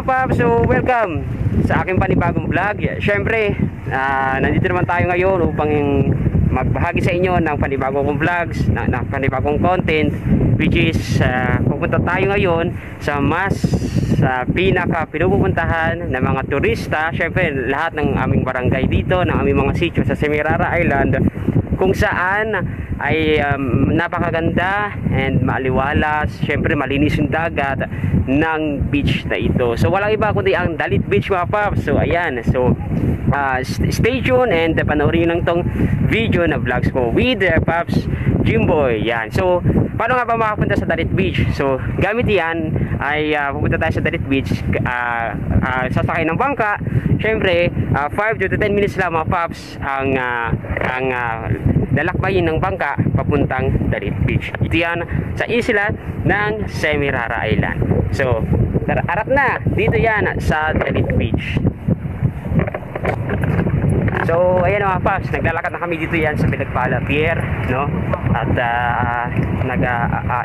Paps, so welcome sa aking panibagong vlog. Siyempre, nandito naman tayo ngayon upang magbahagi sa inyo ng panibagong vlogs, na panibagong content, which is pupunta tayo ngayon sa pinaka pinupuntahan ng mga turista. Siyempre, lahat ng aming barangay dito, ng aming mga sitio sa Semirara Island, kung saan ay napakaganda and maaliwalas. Siyempre, malinis yung dagat ng beach na ito. So walang iba kundi ang Dalit Beach, mga Paps. So ayan, so stay tuned and panoorin lang tong video na vlogs ko with Paps Jimboy. Yan, so paano nga ba makapunta sa Dalit Beach? So gamit yan ay pupunta tayo sa Dalit Beach, sasakay ng bangka. Siyempre 5 to 10 minutes lang, mga Paps, ang lalakbayin ng bangka papuntang Dalit Beach. Ito yan sa isla ng Semirara Island. So tara, arap na dito yan sa Dalit Beach. So ayan, mga Paps, naglalakad na kami dito yan sa Pinagpala Pier, no? At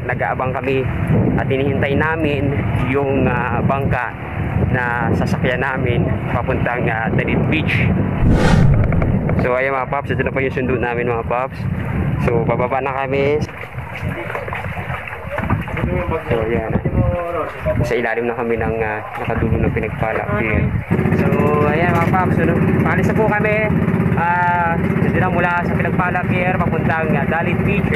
nag-aabang kami at hinihintay namin yung bangka na sasakyan namin papuntang Dalit Beach. So ayan, mga Paps, ito na po yung sundo namin, mga Paps. So bababa na kami. So ayan, sa ilalim na kami ng nakadulo ng Pinagpala Pier. So ayan, mga Paps, paalis na po kami dito na mula sa Pinagpala Pier papuntang Dalit Beach.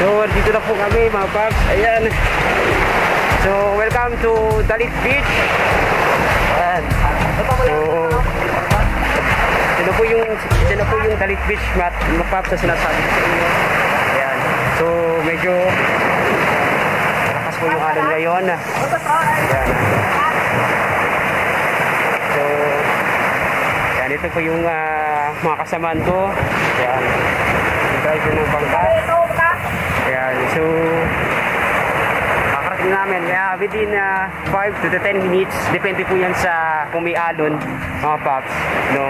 So dito na po kami, mga Paps. Ayan. So welcome to Dalit Beach. Ayan. So ito na po yung Dalit Beach, mga Paps, na sinasabi ko sa inyo. Ayan. So medyo lakas po yung alon ngayon. Ayan. So ayan, ito po yung mga kasamaan ko. Ayan. Yung driver ng bangka. Ayan, so makakarating namin within 5 to 10 minutes. Depende po yan sa kung may alon, mga Paps, no?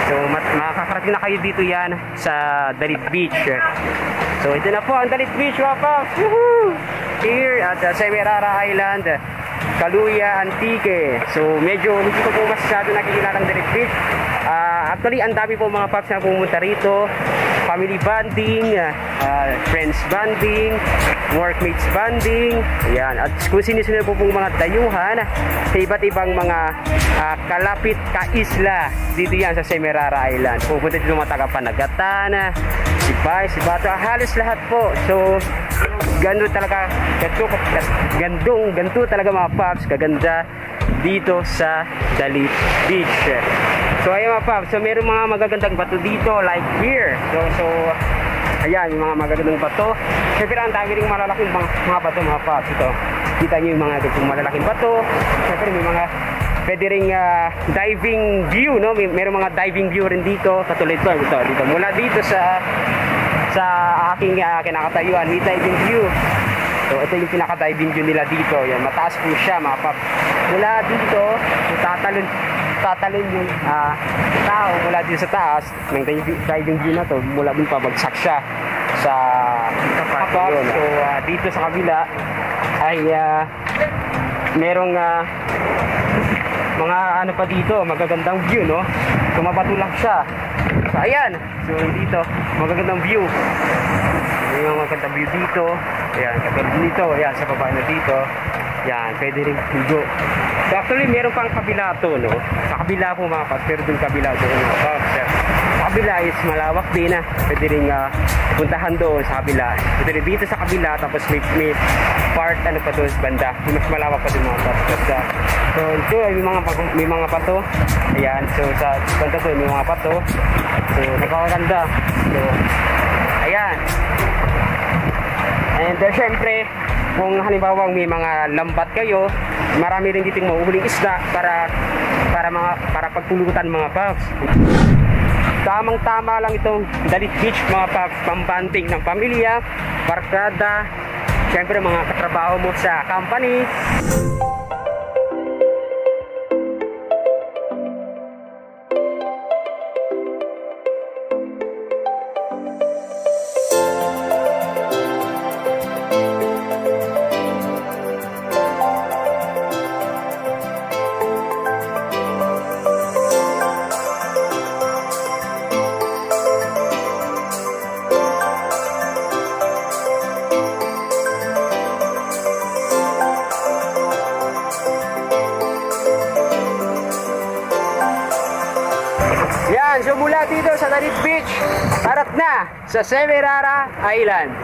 So makakarating na kayo dito yan sa Dalit Beach. So ito na po ang Dalit Beach, mga Paps. Here at Semirara Island, Caluya, Antique. So medyo hindi ko po masyado nakikilala ng Dalit Beach. Actually, ang dami po, mga Paps, na pumunta rito. Family bonding, friends bonding, workmates bonding. Ayan. At kung sino-sino po pong mga dayuhan sa iba't ibang mga kalapit ka-isla dito yan sa Semirara Island. Pupunta dito mga taga-Panagatan, Sibay, Sibato, halos lahat po. So ganito talaga, ganito talaga, mga Paps, kaganda dito sa Dalit Beach. So ayan, mga Paps, so mayroong mga magagandang bato dito like here. So ayan, yung mga magagandang bato. Siyempre ang dami ring malalaking mga bato, mga Paps. Ito, kita nyo yung mga malalaking bato. Siyempre may mga pwede ring diving view, no? Mayroong mga diving view rin dito. Katulad dito mula dito sa aking kinakatayuan, may diving view. So ito yung pinaka-diving view nila dito. Yan, mataas po siya, mga Paps. Mula dito, tatalon yung tao mula dito sa taas ng diving view na to, mula dun pabagsak siya sa kapag. So dito sa kabila ay merong mga ano pa dito, magagandang view, no? Tumabato lang siya. So ayan, so dito magagandang view. May mga magandang view dito. Ayan, katulad dito, ayan sa baba na dito. Yan, pwede rin higo. So actually meron pang kabila to, no? Sa kabila po mga paps, pero dun kabila doon mga paps. Sa kabila is malawak din na. Pwede rin puntahan doon sa kabila. Pwede rin dito sa kabila, tapos may part ano pa doon sa banda. Mas malawak pa din mga paps. So ito, may mga pato. Ayan, so sa banda doon may mga pato. So napakaganda. So ayan. And syempre, kung halimbawa may mga lambat kayo, marami rin dito mahuhuling isda para pagpulutan mga paps. Tamang-tama lang itong Dalit Beach mga paps, pambanding ng pamilya, barkada, syempre mga katrabaho mo sa company. Yan, so mula dito sa Dalit Beach, harap na sa Semirara Island.